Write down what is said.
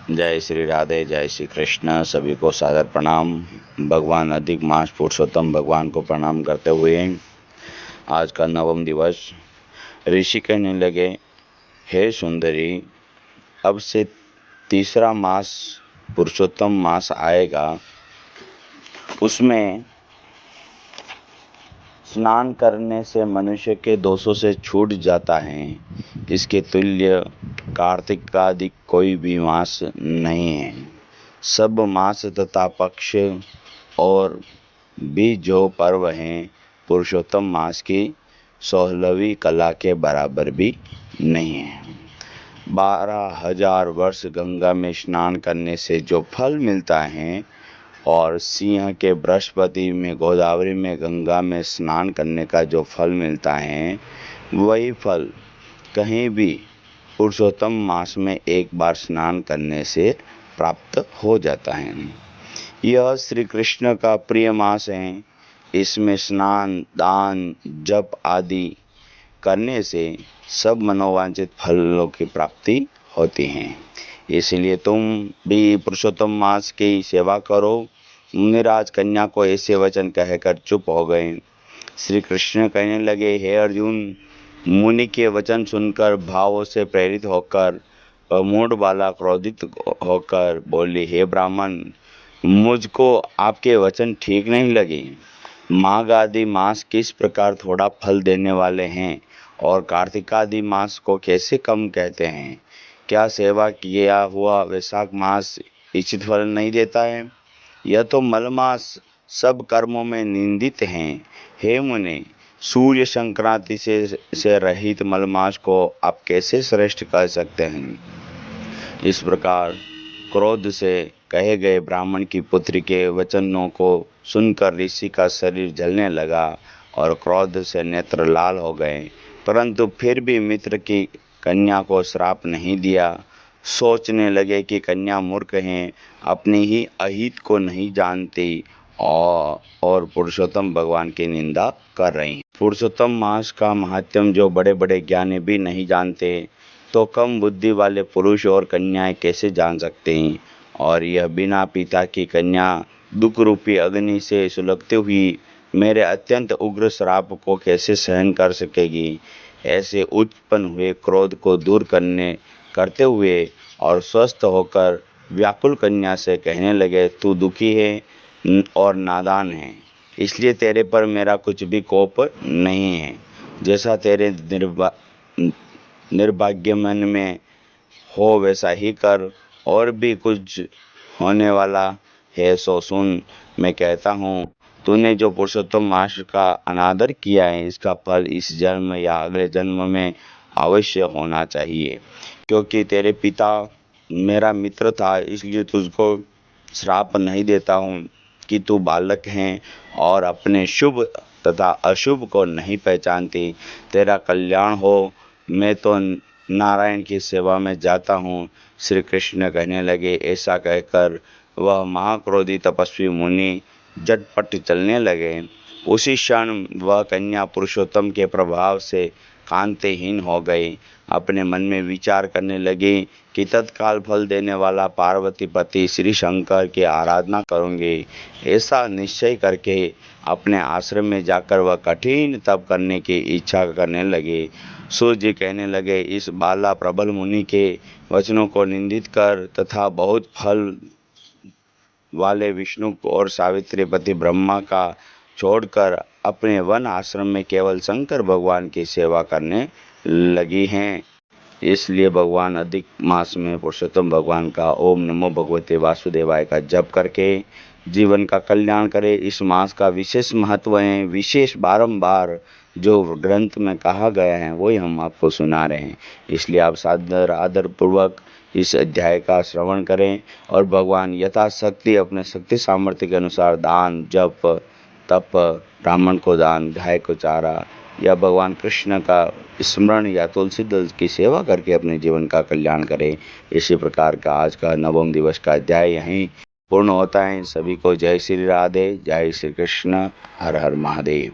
जय श्री राधे, जय श्री कृष्ण। सभी को सादर प्रणाम। भगवान अधिक मास पुरुषोत्तम भगवान को प्रणाम करते हुए आज का नवम दिवस। ऋषि कहने लगे, हे सुंदरी, अब से तीसरा मास पुरुषोत्तम मास आएगा, उसमें स्नान करने से मनुष्य के दोषों से छूट जाता है। इसके तुल्य कार्तिक आदि कोई भी मास नहीं है। सब मास तथा पक्ष और भी जो पर्व हैं, पुरुषोत्तम मास की 16वीं कला के बराबर भी नहीं है। 12,000 वर्ष गंगा में स्नान करने से जो फल मिलता है और सिंह के बृहस्पति में, गोदावरी में, गंगा में स्नान करने का जो फल मिलता है, वही फल कहीं भी पुरुषोत्तम मास में एक बार स्नान करने से प्राप्त हो जाता है। यह श्री कृष्ण का प्रिय मास है। इसमें स्नान, दान, जप आदि करने से सब मनोवांछित फलों की प्राप्ति होती है। इसलिए तुम भी पुरुषोत्तम मास की सेवा करो। मुनिराज कन्या को ऐसे वचन कहकर चुप हो गए। श्री कृष्ण कहने लगे, हे अर्जुन, मुनि के वचन सुनकर भावों से प्रेरित होकर मूढ़ बाला क्रोधित होकर बोली, हे ब्राह्मण, मुझको आपके वचन ठीक नहीं लगे। माघ आदि मास किस प्रकार थोड़ा फल देने वाले हैं और कार्तिक आदि मास को कैसे कम कहते हैं? क्या सेवा किया हुआ वैशाख मास इच्छित फल नहीं देता है? यह तो मलमास सब कर्मों में निंदित हैं। हे मुने, सूर्य संक्रांति से रहित मलमास को आप कैसे श्रेष्ठ कह सकते हैं? इस प्रकार क्रोध से कहे गए ब्राह्मण की पुत्री के वचनों को सुनकर ऋषि का शरीर जलने लगा और क्रोध से नेत्र लाल हो गए, परंतु फिर भी मित्र की कन्या को श्राप नहीं दिया। सोचने लगे कि कन्या मूर्ख हैं, अपनी ही अहित को नहीं जानती और पुरुषोत्तम भगवान की निंदा कर रही हैं। पुरुषोत्तम मास का महात्म्य जो बड़े बड़े ज्ञानी भी नहीं जानते, तो कम बुद्धि वाले पुरुष और कन्याएं कैसे जान सकते हैं? और यह बिना पिता की कन्या दुख रूपी अग्नि से सुलगती हुई मेरे अत्यंत उग्र श्राप को कैसे सहन कर सकेगी? ऐसे उत्पन्न हुए क्रोध को दूर करते हुए और स्वस्थ होकर व्याकुल कन्या से कहने लगे, तू दुखी है और नादान है, इसलिए तेरे पर मेरा कुछ भी कोप नहीं है। जैसा तेरे निर्भाग्य मन में हो वैसा ही कर, और भी कुछ होने वाला है सो सुन। मैं कहता हूँ, तूने जो पुरुषोत्तम मास का अनादर किया है, इसका फल इस जन्म या अगले जन्म में अवश्य होना चाहिए। क्योंकि तेरे पिता मेरा मित्र था, इसलिए तुझको श्राप नहीं देता हूँ कि तू बालक हैं और अपने शुभ तथा अशुभ को नहीं पहचानती। तेरा कल्याण हो, मैं तो नारायण की सेवा में जाता हूँ। श्री कृष्ण कहने लगे। ऐसा कहकर वह महाक्रोधी तपस्वी मुनि झटपट चलने लगे। उसी क्षण वह कन्या पुरुषोत्तम के प्रभाव से कांतिहीन हो गई। अपने मन में विचार करने लगी कि तत्काल फल देने वाला पार्वती पति श्री शंकर की आराधना करूंगी। ऐसा निश्चय करके अपने आश्रम में जाकर वह कठिन तप करने की इच्छा करने लगी। सूर्य जी कहने लगे, इस बाला प्रबल मुनि के वचनों को निंदित कर तथा बहुत फल वाले विष्णु और सावित्री पति ब्रह्मा का छोड़कर अपने वन आश्रम में केवल शंकर भगवान की सेवा करने लगी हैं। इसलिए भगवान अधिक मास में पुरुषोत्तम भगवान का ओम नमो भगवते वासुदेवाय का जप करके जीवन का कल्याण करे। इस मास का विशेष महत्व है। विशेष बारंबार जो ग्रंथ में कहा गया है वही हम आपको सुना रहे हैं। इसलिए आप सादर आदर पूर्वक इस अध्याय का श्रवण करें और भगवान यथाशक्ति अपने शक्ति सामर्थ्य के अनुसार दान, जप, तप, ब्राह्मण को दान, गाय को चारा या भगवान कृष्ण का स्मरण या तुलसी दल की सेवा करके अपने जीवन का कल्याण करें। इसी प्रकार का आज का नवम दिवस का अध्याय यहीं पूर्ण होता है। सभी को जय श्री राधे, जय श्री कृष्ण, हर हर महादेव।